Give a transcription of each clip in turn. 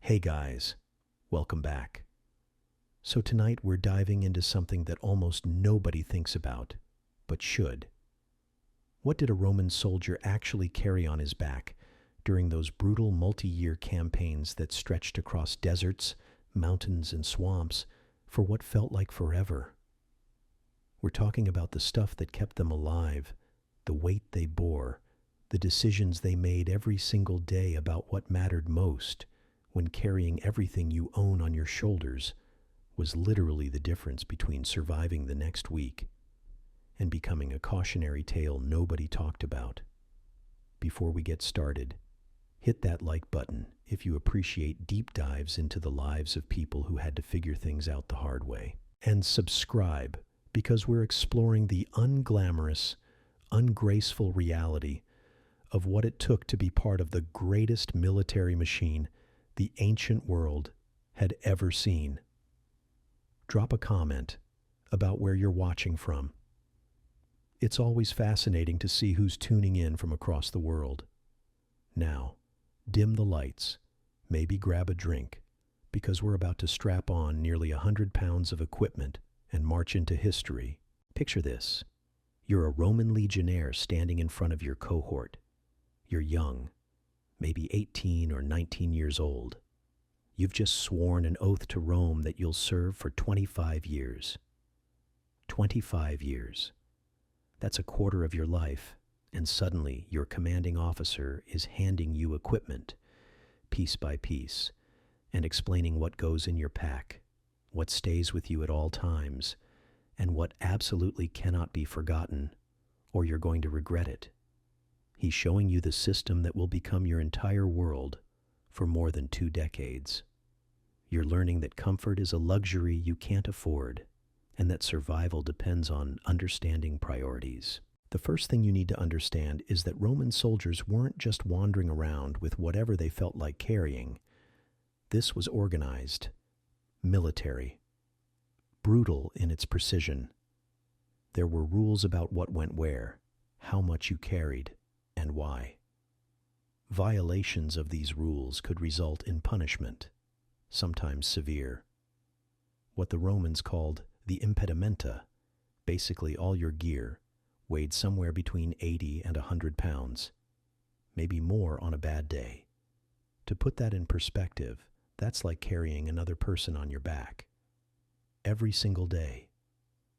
Hey guys, welcome back. So tonight we're diving into something that almost nobody thinks about, but should. What did a Roman soldier actually carry on his back during those brutal multi-year campaigns that stretched across deserts, mountains, and swamps for what felt like forever? We're talking about the stuff that kept them alive, the weight they bore, the decisions they made every single day about what mattered most when carrying everything you own on your shoulders was literally the difference between surviving the next week and becoming a cautionary tale nobody talked about. Before we get started, hit that like button if you appreciate deep dives into the lives of people who had to figure things out the hard way. And subscribe, because we're exploring the unglamorous, ungraceful reality of what it took to be part of the greatest military machine the ancient world had ever seen. Drop a comment about where you're watching from. It's always fascinating to see who's tuning in from across the world. Now, dim the lights, maybe grab a drink, because we're about to strap on nearly 100 pounds of equipment and march into history. Picture this. You're a Roman legionnaire standing in front of your cohort. You're young, maybe 18 or 19 years old. You've just sworn an oath to Rome that you'll serve for 25 years. 25 years. That's a quarter of your life, and suddenly your commanding officer is handing you equipment, piece by piece, and explaining what goes in your pack, what stays with you at all times, and what absolutely cannot be forgotten, or you're going to regret it. He's showing you the system that will become your entire world for more than 2 decades. You're learning that comfort is a luxury you can't afford, and that survival depends on understanding priorities. The first thing you need to understand is that Roman soldiers weren't just wandering around with whatever they felt like carrying. This was organized, military, brutal in its precision. There were rules about what went where, how much you carried, and why. Violations of these rules could result in punishment, sometimes severe. What the Romans called the impedimenta, basically all your gear, weighed somewhere between 80 and 100 pounds, maybe more on a bad day. To put that in perspective, that's like carrying another person on your back. Every single day,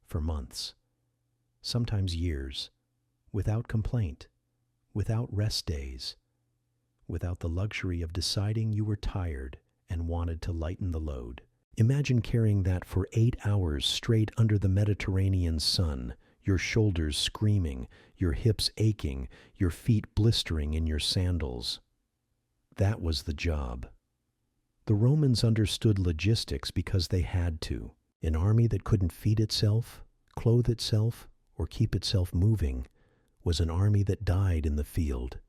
for months, sometimes years, without complaint, without rest days, without the luxury of deciding you were tired and wanted to lighten the load. Imagine carrying that for 8 hours straight under the Mediterranean sun, your shoulders screaming, your hips aching, your feet blistering in your sandals. That was the job. The Romans understood logistics because they had to. An army that couldn't feed itself, clothe itself, or keep itself moving was an army that died in the field,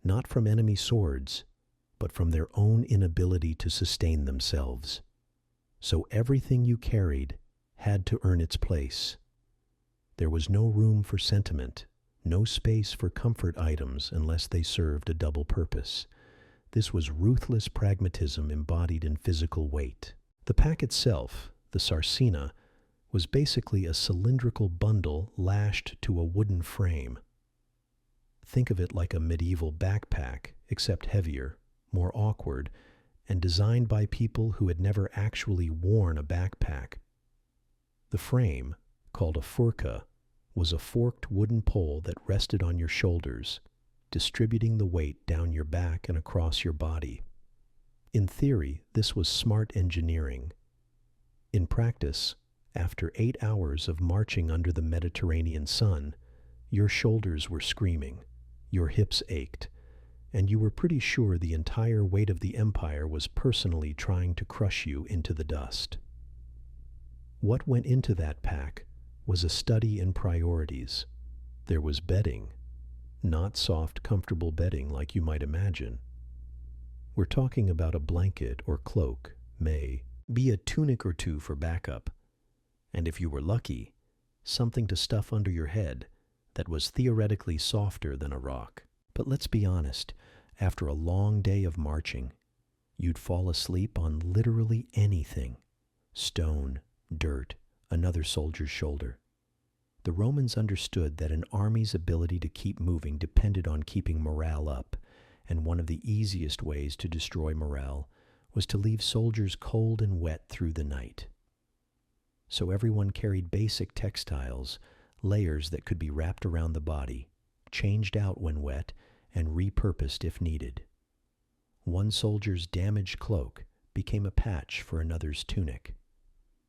not from enemy swords, but from their own inability to sustain themselves. So everything you carried had to earn its place. There was no room for sentiment, no space for comfort items unless they served a double purpose. This was ruthless pragmatism embodied in physical weight. The pack itself, the sarcina, was basically a cylindrical bundle lashed to a wooden frame. Think of it like a medieval backpack, except heavier, more awkward, and designed by people who had never actually worn a backpack. The frame, called a furca, was a forked wooden pole that rested on your shoulders, distributing the weight down your back and across your body. In theory, this was smart engineering. In practice, after 8 hours of marching under the Mediterranean sun, your shoulders were screaming, your hips ached, and you were pretty sure the entire weight of the empire was personally trying to crush you into the dust. What went into that pack was a study in priorities. There was bedding, not soft, comfortable bedding like you might imagine. We're talking about a blanket or cloak, may be a tunic or two for backup, and if you were lucky, something to stuff under your head that was theoretically softer than a rock. But let's be honest, after a long day of marching, You'd fall asleep on literally anything: stone, dirt, another soldier's shoulder. The Romans understood that an army's ability to keep moving depended on keeping morale up, and one of the easiest ways to destroy morale was to leave soldiers cold and wet through the night. So everyone carried basic textiles, layers that could be wrapped around the body, changed out when wet, and repurposed if needed. One soldier's damaged cloak became a patch for another's tunic.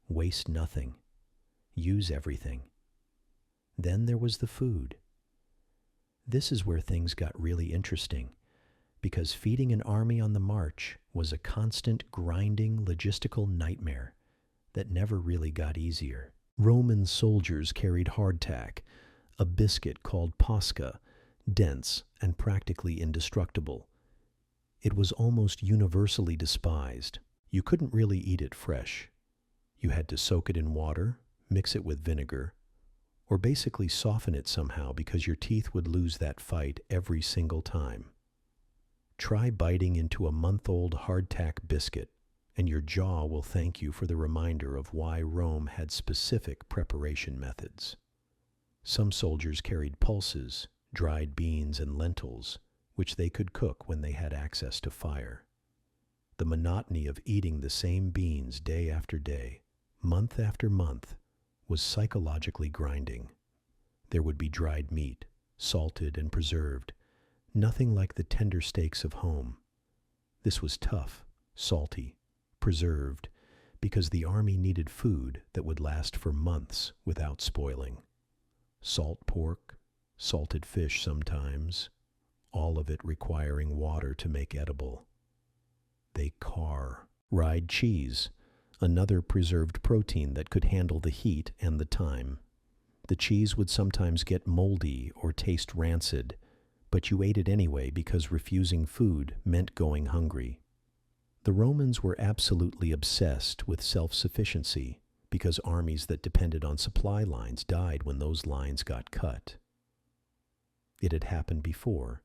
Waste nothing. Use everything. Then there was the food. This is where things got really interesting, because feeding an army on the march was a constant, grinding, logistical nightmare that never really got easier. Roman soldiers carried hardtack, a biscuit called posca, dense and practically indestructible. It was almost universally despised. You couldn't really eat it fresh. You had to soak it in water, mix it with vinegar, or basically soften it somehow because your teeth would lose that fight every single time. Try biting into a month-old hardtack biscuit, and your jaw will thank you for the reminder of why Rome had specific preparation methods. Some soldiers carried pulses, dried beans, and lentils, which they could cook when they had access to fire. The monotony of eating the same beans day after day, month after month, was psychologically grinding. There would be dried meat, salted and preserved, nothing like the tender steaks of home. This was tough, salty, preserved, because the army needed food that would last for months without spoiling. Salt pork, salted fish sometimes, all of it requiring water to make edible. They carr. Rye cheese, another preserved protein that could handle the heat and the time. The cheese would sometimes get moldy or taste rancid, but you ate it anyway because refusing food meant going hungry. The Romans were absolutely obsessed with self-sufficiency because armies that depended on supply lines died when those lines got cut. It had happened before,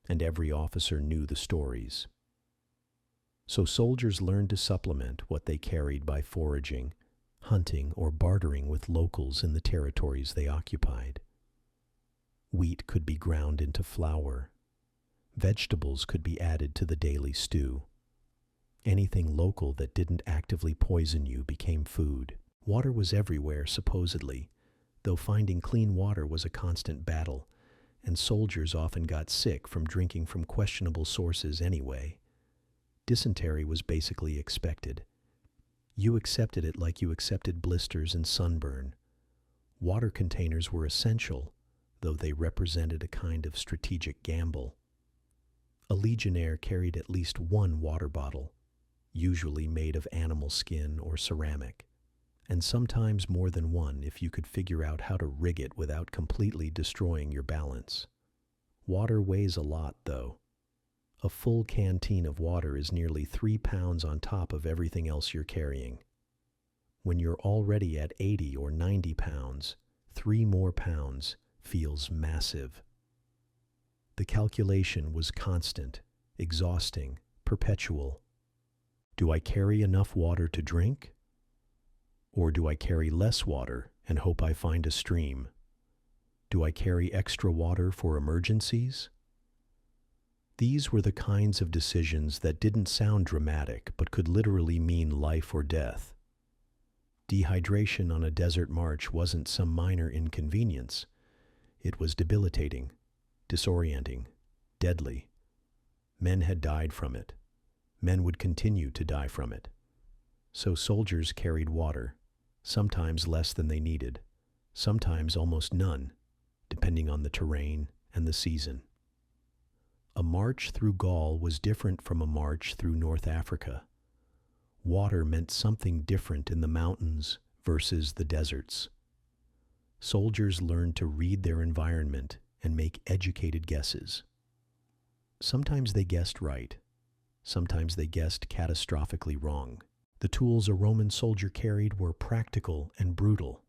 and every officer knew the stories. So soldiers learned to supplement what they carried by foraging, hunting, or bartering with locals in the territories they occupied. Wheat could be ground into flour. Vegetables could be added to the daily stew. Anything local that didn't actively poison you became food. Water was everywhere, supposedly, though finding clean water was a constant battle, and soldiers often got sick from drinking from questionable sources anyway. Dysentery was basically expected. You accepted it like you accepted blisters and sunburn. Water containers were essential, though they represented a kind of strategic gamble. A legionnaire carried at least one water bottle, usually made of animal skin or ceramic, and sometimes more than one if you could figure out how to rig it without completely destroying your balance. Water weighs a lot, though. A full canteen of water is nearly 3 pounds on top of everything else you're carrying. When you're already at 80 or 90 pounds, 3 more pounds feels massive. The calculation was constant, exhausting, perpetual. Do I carry enough water to drink? Or do I carry less water and hope I find a stream? Do I carry extra water for emergencies? These were the kinds of decisions that didn't sound dramatic but could literally mean life or death. Dehydration on a desert march wasn't some minor inconvenience. It was debilitating, disorienting, deadly. Men had died from it. Men would continue to die from it. So soldiers carried water, sometimes less than they needed, sometimes almost none, depending on the terrain and the season. A march through Gaul was different from a march through North Africa. Water meant something different in the mountains versus the deserts. Soldiers learned to read their environment and make educated guesses. Sometimes they guessed right. Sometimes they guessed catastrophically wrong. The tools a Roman soldier carried were practical and brutal.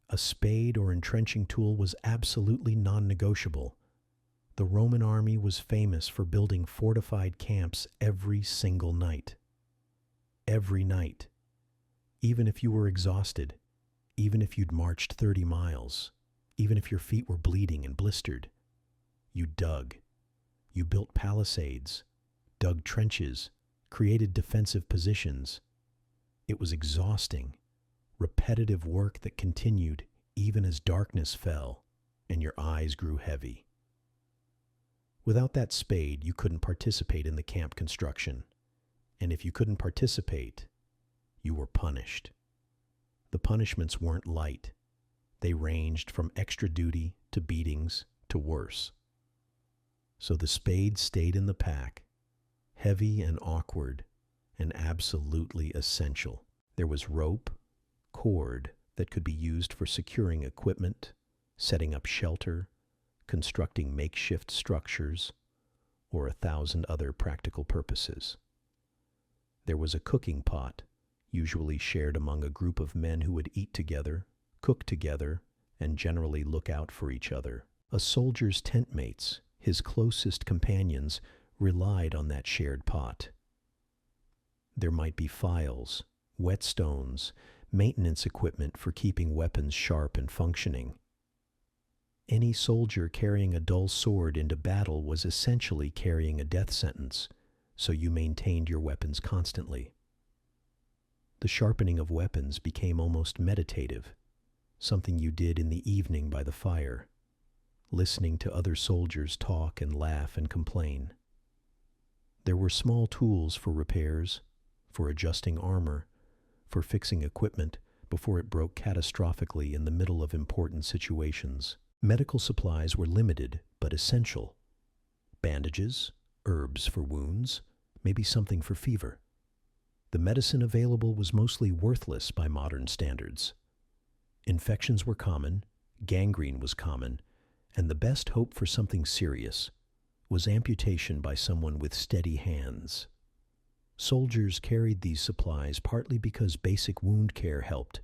A spade or entrenching tool was absolutely non-negotiable. The Roman army was famous for building fortified camps every single night. Every night. Even if you were exhausted, even if you'd marched 30 miles, even if your feet were bleeding and blistered, you dug. You built palisades, dug trenches, created defensive positions. It was exhausting, repetitive work that continued even as darkness fell and your eyes grew heavy. Without that spade, you couldn't participate in the camp construction. And if you couldn't participate, you were punished. The punishments weren't light. They ranged from extra duty to beatings to worse. So the spade stayed in the pack, heavy and awkward, and absolutely essential. There was rope, cord that could be used for securing equipment, setting up shelter, constructing makeshift structures, or 1,000 other practical purposes. There was a cooking pot, usually shared among a group of men who would eat together, cook together, and generally look out for each other. A soldier's tent mates, his closest companions, relied on that shared pot. There might be files, whetstones, maintenance equipment for keeping weapons sharp and functioning. Any soldier carrying a dull sword into battle was essentially carrying a death sentence, so you maintained your weapons constantly. The sharpening of weapons became almost meditative, something you did in the evening by the fire, listening to other soldiers talk and laugh and complain. There were small tools for repairs, for adjusting armor, for fixing equipment before it broke catastrophically in the middle of important situations. Medical supplies were limited but essential. Bandages, herbs for wounds, maybe something for fever. The medicine available was mostly worthless by modern standards. Infections were common, gangrene was common, and the best hope for something serious was amputation by someone with steady hands. Soldiers carried these supplies partly because basic wound care helped,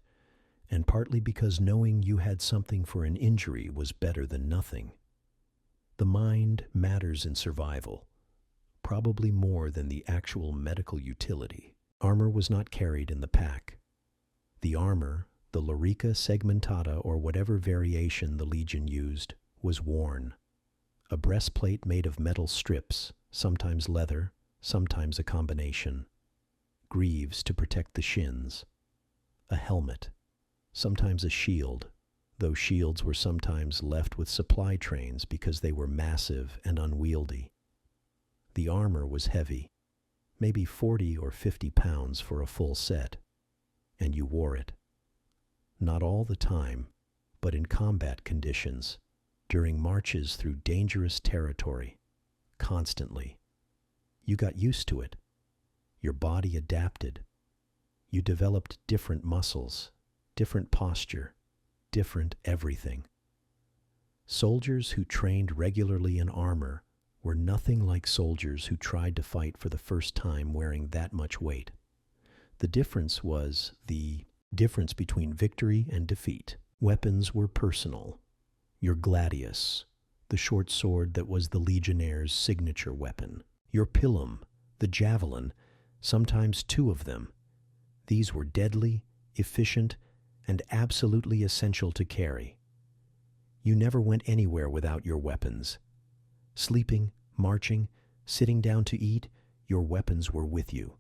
and partly because knowing you had something for an injury was better than nothing. The mind matters in survival, probably more than the actual medical utility. Armor was not carried in the pack. The armor, the lorica segmentata or whatever variation the legion used, was worn. A breastplate made of metal strips, sometimes leather, sometimes a combination. Greaves to protect the shins. A helmet. Sometimes a shield, though shields were sometimes left with supply trains because they were massive and unwieldy. The armor was heavy, maybe 40 or 50 pounds for a full set, and you wore it. Not all the time, but in combat conditions, during marches through dangerous territory, constantly. You got used to it. Your body adapted. You developed different muscles, different posture, different everything. Soldiers who trained regularly in armor were nothing like soldiers who tried to fight for the first time wearing that much weight. The difference was the difference between victory and defeat. Weapons were personal. Your gladius, the short sword that was the legionnaire's signature weapon. Your pilum, the javelin, sometimes 2 of them. These were deadly, efficient, and absolutely essential to carry. You never went anywhere without your weapons. Sleeping, marching, sitting down to eat, your weapons were with you.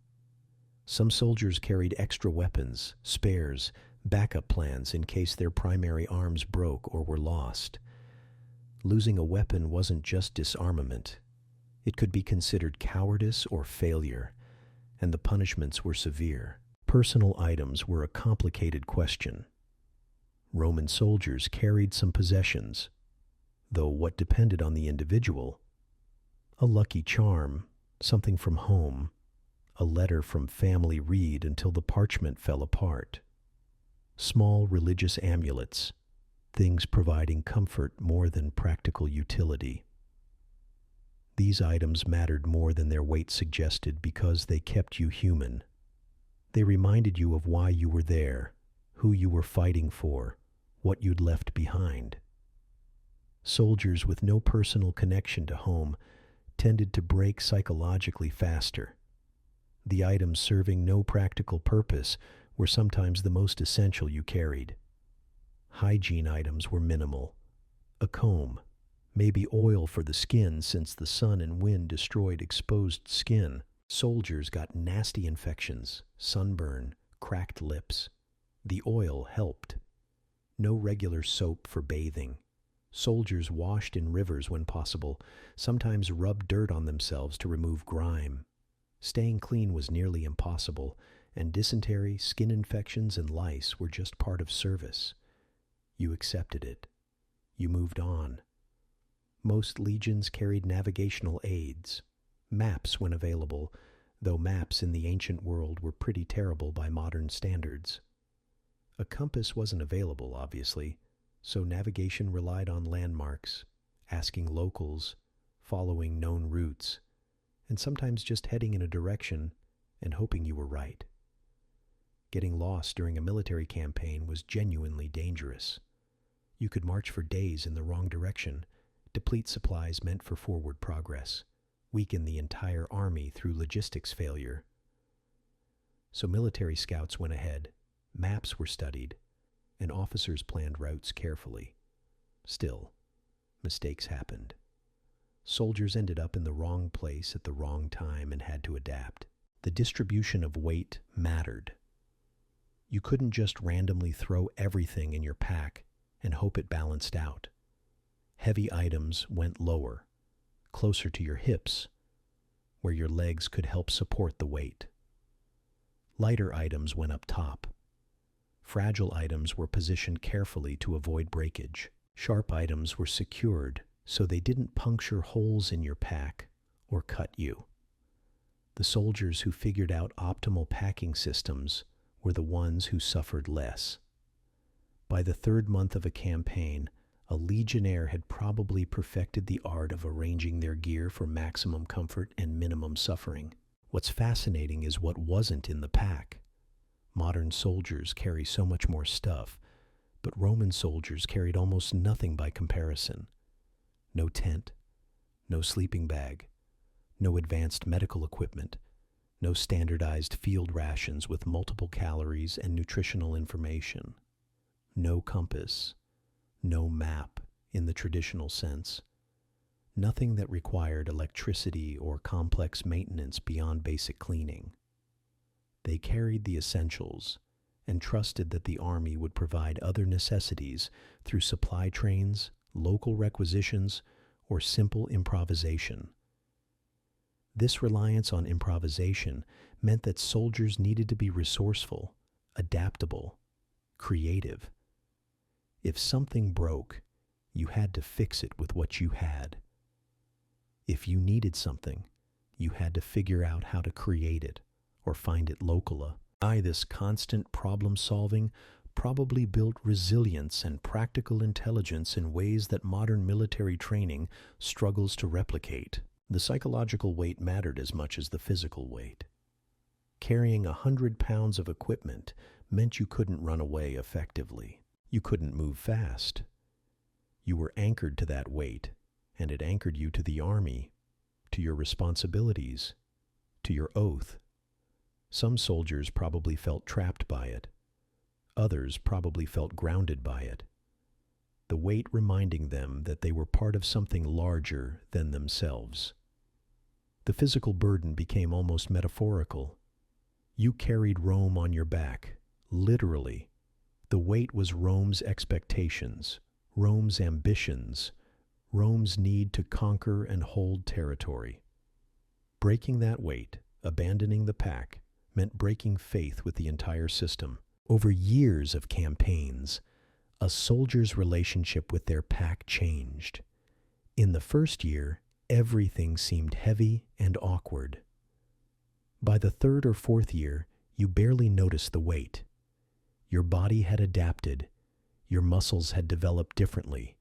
Some soldiers carried extra weapons, spares, backup plans in case their primary arms broke or were lost. Losing a weapon wasn't just disarmament. It could be considered cowardice or failure, and the punishments were severe. Personal items were a complicated question. Roman soldiers carried some possessions, though what depended on the individual. A lucky charm, something from home, a letter from family read until the parchment fell apart. Small religious amulets, things providing comfort more than practical utility. These items mattered more than their weight suggested because they kept you human. They reminded you of why you were there, who you were fighting for, what you'd left behind. Soldiers with no personal connection to home tended to break psychologically faster. The items serving no practical purpose were sometimes the most essential you carried. Hygiene items were minimal. A comb, maybe oil for the skin since the sun and wind destroyed exposed skin. Soldiers got nasty infections, sunburn, cracked lips. The oil helped. No regular soap for bathing. Soldiers washed in rivers when possible, sometimes rubbed dirt on themselves to remove grime. Staying clean was nearly impossible, and dysentery, skin infections, and lice were just part of service. You accepted it. You moved on. Most legions carried navigational aids, maps when available, though maps in the ancient world were pretty terrible by modern standards. A compass wasn't available, obviously, so navigation relied on landmarks, asking locals, following known routes, and sometimes just heading in a direction and hoping you were right. Getting lost during a military campaign was genuinely dangerous. You could march for days in the wrong direction, deplete supplies meant for forward progress, weaken the entire army through logistics failure. So military scouts went ahead, maps were studied, and officers planned routes carefully. Still, mistakes happened. Soldiers ended up in the wrong place at the wrong time and had to adapt. The distribution of weight mattered. You couldn't just randomly throw everything in your pack and hope it balanced out. Heavy items went lower, closer to your hips, where your legs could help support the weight. Lighter items went up top. Fragile items were positioned carefully to avoid breakage. Sharp items were secured so they didn't puncture holes in your pack or cut you. The soldiers who figured out optimal packing systems were the ones who suffered less. By the third month of a campaign, a legionnaire had probably perfected the art of arranging their gear for maximum comfort and minimum suffering. What's fascinating is what wasn't in the pack. Modern soldiers carry so much more stuff, but Roman soldiers carried almost nothing by comparison. No tent, no sleeping bag, no advanced medical equipment, no standardized field rations with multiple calories and nutritional information. No compass, no map in the traditional sense. Nothing that required electricity or complex maintenance beyond basic cleaning. They carried the essentials and trusted that the army would provide other necessities through supply trains, local requisitions, or simple improvisation. This reliance on improvisation meant that soldiers needed to be resourceful, adaptable, creative. If something broke, you had to fix it with what you had. If you needed something, you had to figure out how to create it or find it locally. This constant problem-solving probably built resilience and practical intelligence in ways that modern military training struggles to replicate. The psychological weight mattered as much as the physical weight. Carrying 100 pounds of equipment meant you couldn't run away effectively. You couldn't move fast. You were anchored to that weight, and it anchored you to the army, to your responsibilities, to your oath. Some soldiers probably felt trapped by it. Others probably felt grounded by it. The weight reminding them that they were part of something larger than themselves. The physical burden became almost metaphorical. You carried Rome on your back, literally. The weight was Rome's expectations, Rome's ambitions, Rome's need to conquer and hold territory. Breaking that weight, abandoning the pack, meant breaking faith with the entire system. Over years of campaigns, a soldier's relationship with their pack changed. In the first year, everything seemed heavy and awkward. By the third or fourth year, you barely noticed the weight. Your body had adapted, your muscles had developed differently,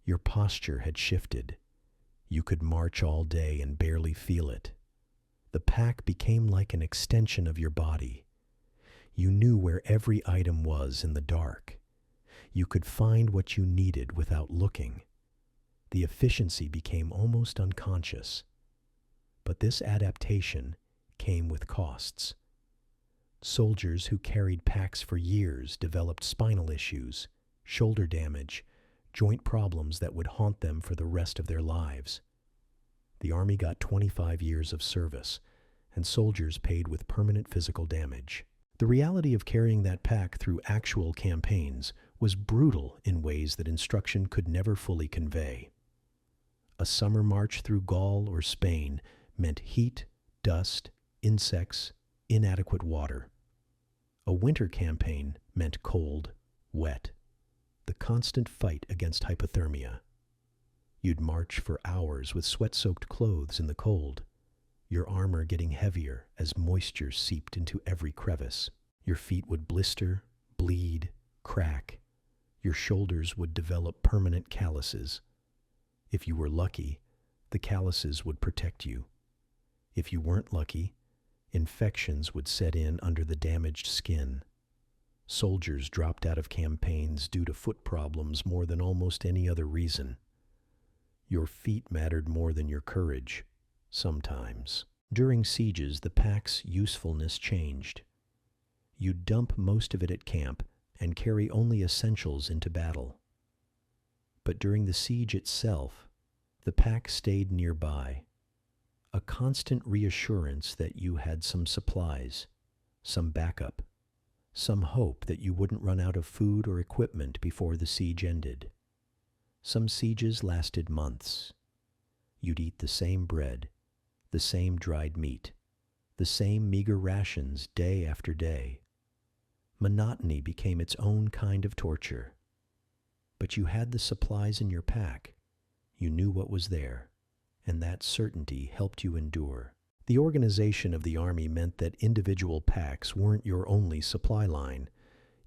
your posture had shifted. You could march all day and barely feel it. The pack became like an extension of your body. You knew where every item was in the dark. You could find what you needed without looking. The efficiency became almost unconscious. But this adaptation came with costs. Soldiers who carried packs for years developed spinal issues, shoulder damage, joint problems that would haunt them for the rest of their lives. The Army got 25 years of service, and soldiers paid with permanent physical damage. The reality of carrying that pack through actual campaigns was brutal in ways that instruction could never fully convey. A summer march through Gaul or Spain meant heat, dust, insects, inadequate water. A winter campaign meant cold, wet, the constant fight against hypothermia. You'd march for hours with sweat-soaked clothes in the cold, your armor getting heavier as moisture seeped into every crevice. Your feet would blister, bleed, crack. Your shoulders would develop permanent calluses. If you were lucky, the calluses would protect you. If you weren't lucky, infections would set in under the damaged skin. Soldiers dropped out of campaigns due to foot problems more than almost any other reason. Your feet mattered more than your courage, sometimes. During sieges, the pack's usefulness changed. You'd dump most of it at camp and carry only essentials into battle. But during the siege itself, the pack stayed nearby, a constant reassurance that you had some supplies, some backup, some hope that you wouldn't run out of food or equipment before the siege ended. Some sieges lasted months. You'd eat the same bread, the same dried meat, the same meager rations day after day. Monotony became its own kind of torture. But you had the supplies in your pack. You knew what was there, and that certainty helped you endure. The organization of the Army meant that individual packs weren't your only supply line.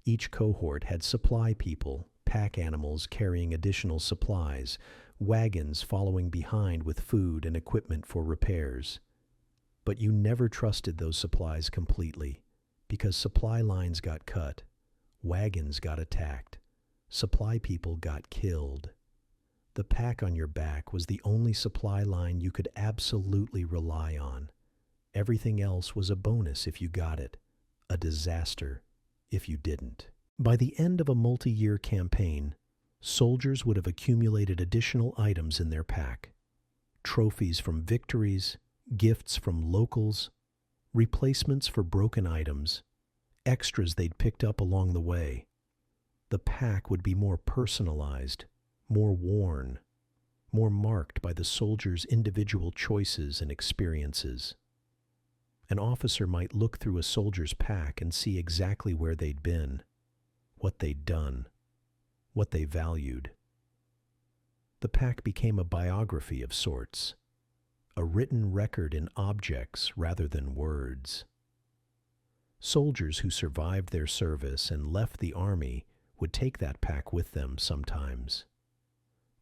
Each cohort had supply people, pack animals carrying additional supplies, wagons following behind with food and equipment for repairs. But you never trusted those supplies completely, because supply lines got cut, wagons got attacked, supply people got killed. The pack on your back was the only supply line you could absolutely rely on. Everything else was a bonus if you got it, a disaster if you didn't. By the end of a multi-year campaign, soldiers would have accumulated additional items in their pack. Trophies from victories, gifts from locals, replacements for broken items, extras they'd picked up along the way. The pack would be more personalized, more worn, more marked by the soldier's individual choices and experiences. An officer might look through a soldier's pack and see exactly where they'd been, what they'd done, what they valued. The pack became a biography of sorts, a written record in objects rather than words. Soldiers who survived their service and left the Army would take that pack with them sometimes.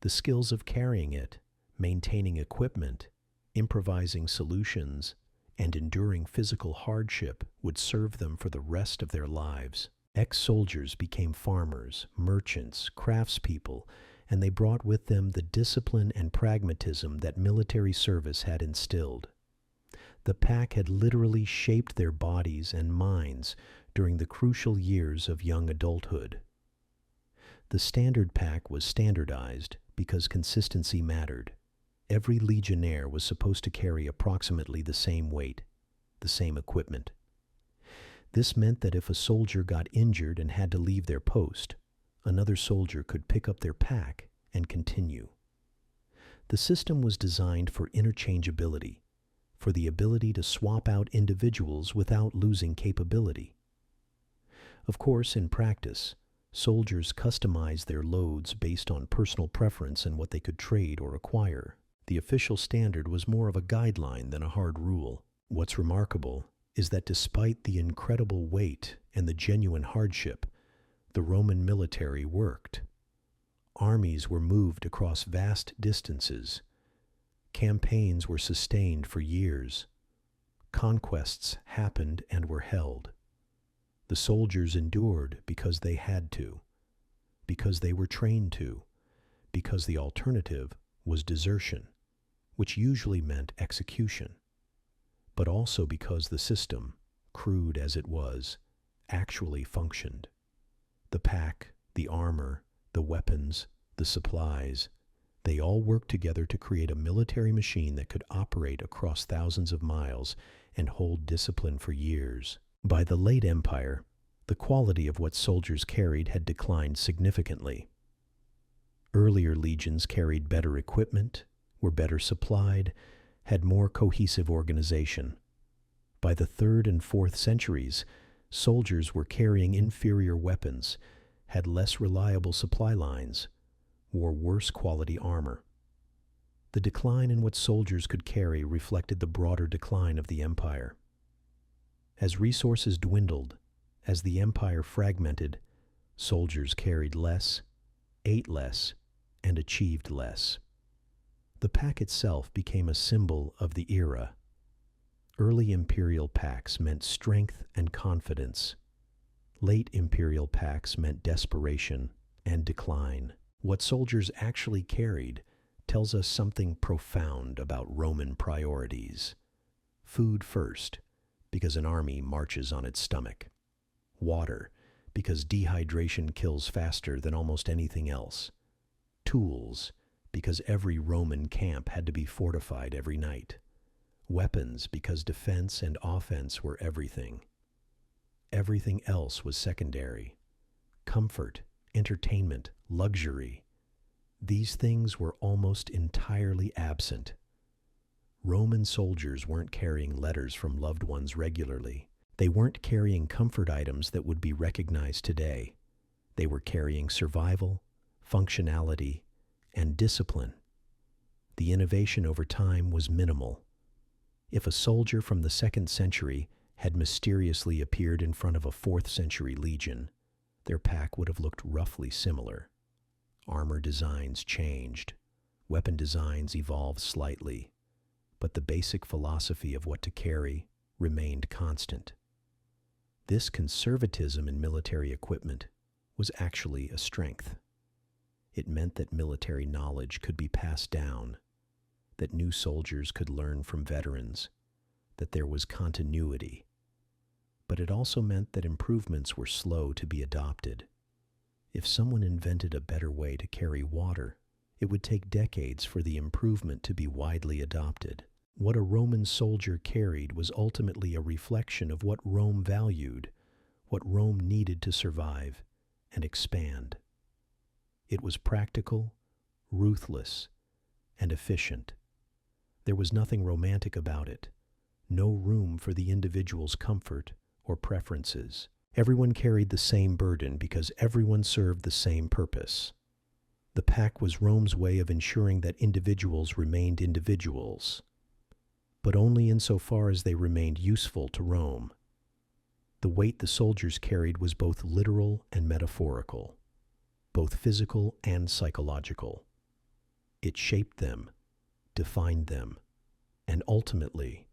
The skills of carrying it, maintaining equipment, improvising solutions, and enduring physical hardship would serve them for the rest of their lives. Ex-soldiers became farmers, merchants, craftspeople, and they brought with them the discipline and pragmatism that military service had instilled. The pack had literally shaped their bodies and minds during the crucial years of young adulthood. The standard pack was standardized because consistency mattered. Every legionnaire was supposed to carry approximately the same weight, the same equipment. This meant that if a soldier got injured and had to leave their post, another soldier could pick up their pack and continue. The system was designed for interchangeability, for the ability to swap out individuals without losing capability. Of course, in practice, soldiers customized their loads based on personal preference and what they could trade or acquire. The official standard was more of a guideline than a hard rule. What's remarkable is that despite the incredible weight and the genuine hardship, the Roman military worked. Armies were moved across vast distances. Campaigns were sustained for years. Conquests happened and were held. The soldiers endured because they had to, because they were trained to, because the alternative was desertion, which usually meant execution, but also because the system, crude as it was, actually functioned. The pack, the armor, the weapons, the supplies, they all worked together to create a military machine that could operate across thousands of miles and hold discipline for years. By the late Empire, the quality of what soldiers carried had declined significantly. Earlier legions carried better equipment, were better supplied, had more cohesive organization. By the 3rd and 4th centuries, soldiers were carrying inferior weapons, had less reliable supply lines, wore worse quality armor. The decline in what soldiers could carry reflected the broader decline of the empire. As resources dwindled, as the empire fragmented, soldiers carried less, ate less, and achieved less. The pack itself became a symbol of the era. Early imperial packs meant strength and confidence. Late imperial packs meant desperation and decline. What soldiers actually carried tells us something profound about Roman priorities. Food first, because an army marches on its stomach. Water, because dehydration kills faster than almost anything else. Tools, because every Roman camp had to be fortified every night. Weapons, because defense and offense were everything. Everything else was secondary. Comfort, entertainment, luxury. These things were almost entirely absent. Roman soldiers weren't carrying letters from loved ones regularly. They weren't carrying comfort items that would be recognized today. They were carrying survival, functionality, and discipline. The innovation over time was minimal. If a soldier from the 2nd century had mysteriously appeared in front of a 4th century legion, their pack would have looked roughly similar. Armor designs changed, weapon designs evolved slightly, but the basic philosophy of what to carry remained constant. This conservatism in military equipment was actually a strength. It meant that military knowledge could be passed down, that new soldiers could learn from veterans, that there was continuity. But it also meant that improvements were slow to be adopted. If someone invented a better way to carry water, it would take decades for the improvement to be widely adopted. What a Roman soldier carried was ultimately a reflection of what Rome valued, what Rome needed to survive and expand. It was practical, ruthless, and efficient. There was nothing romantic about it, no room for the individual's comfort or preferences. Everyone carried the same burden because everyone served the same purpose. The pack was Rome's way of ensuring that individuals remained individuals, but only insofar as they remained useful to Rome. The weight the soldiers carried was both literal and metaphorical, both physical and psychological. It shaped them, defined them, and ultimately,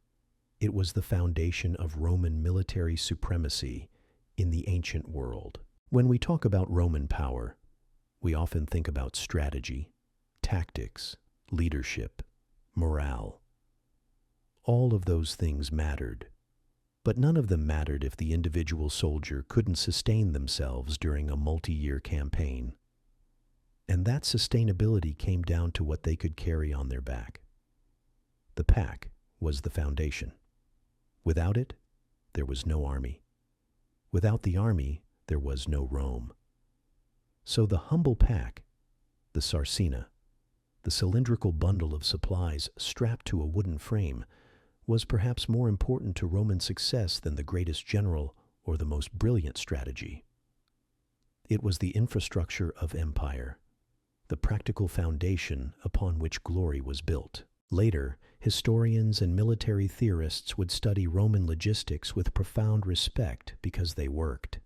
it was the foundation of Roman military supremacy in the ancient world. When we talk about Roman power, we often think about strategy, tactics, leadership, morale. All of those things mattered, but none of them mattered if the individual soldier couldn't sustain themselves during a multi-year campaign. And that sustainability came down to what they could carry on their back. The pack was the foundation. Without it, there was no army. Without the army, there was no Rome. So the humble pack, the sarcina, the cylindrical bundle of supplies strapped to a wooden frame, was perhaps more important to Roman success than the greatest general or the most brilliant strategy. It was the infrastructure of empire, the practical foundation upon which glory was built. Later, historians and military theorists would study Roman logistics with profound respect because they worked.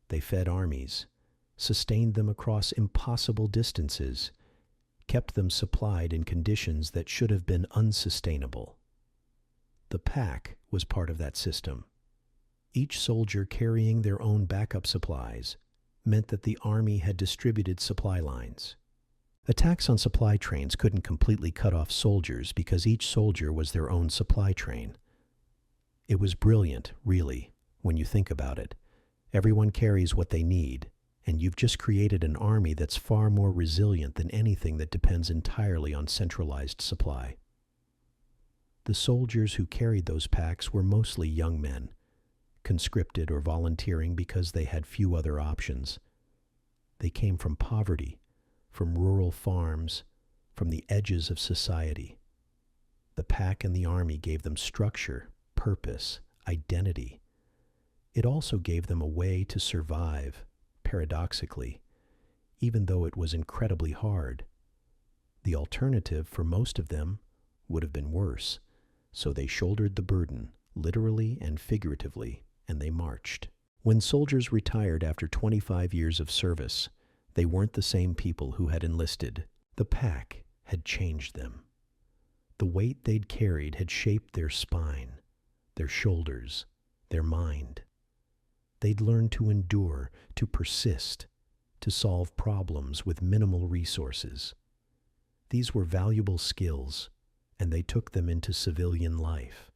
They fed armies, sustained them across impossible distances, kept them supplied in conditions that should have been unsustainable. The pack was part of that system. Each soldier carrying their own backup supplies meant that the army had distributed supply lines. Attacks on supply trains couldn't completely cut off soldiers because each soldier was their own supply train. It was brilliant, really, when you think about it. Everyone carries what they need, and you've just created an army that's far more resilient than anything that depends entirely on centralized supply. The soldiers who carried those packs were mostly young men, conscripted or volunteering because they had few other options. They came from poverty, from rural farms, from the edges of society. The pack and the army gave them structure, purpose, identity. It also gave them a way to survive, paradoxically, even though it was incredibly hard. The alternative for most of them would have been worse, so they shouldered the burden, literally and figuratively, and they marched. When soldiers retired after 25 years of service, they weren't the same people who had enlisted. The pack had changed them. The weight they'd carried had shaped their spine, their shoulders, their mind. They'd learned to endure, to persist, to solve problems with minimal resources. These were valuable skills, and they took them into civilian life.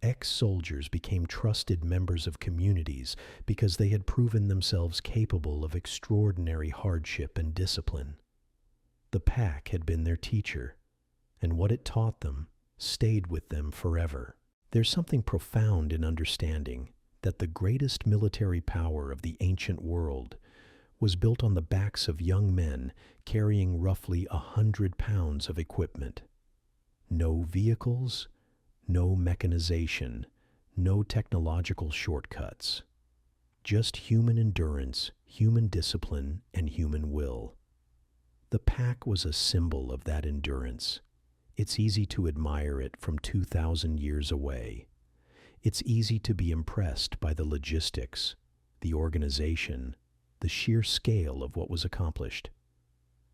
Ex-soldiers became trusted members of communities because they had proven themselves capable of extraordinary hardship and discipline. The pack had been their teacher, and what it taught them stayed with them forever. There's something profound in understanding that the greatest military power of the ancient world was built on the backs of young men carrying roughly 100 pounds of equipment. No vehicles, no mechanization, no technological shortcuts. Just human endurance, human discipline, and human will. The pack was a symbol of that endurance. It's easy to admire it from 2,000 years away. It's easy to be impressed by the logistics, the organization, the sheer scale of what was accomplished.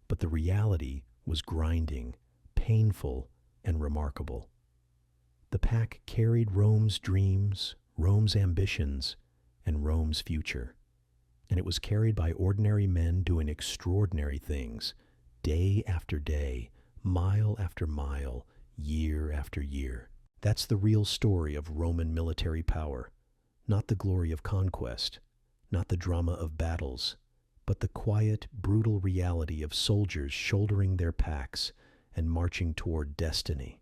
But the reality was grinding, painful, and remarkable. The pack carried Rome's dreams, Rome's ambitions, and Rome's future. And it was carried by ordinary men doing extraordinary things, day after day, mile after mile, year after year. That's the real story of Roman military power, not the glory of conquest, not the drama of battles, but the quiet, brutal reality of soldiers shouldering their packs and marching toward destiny.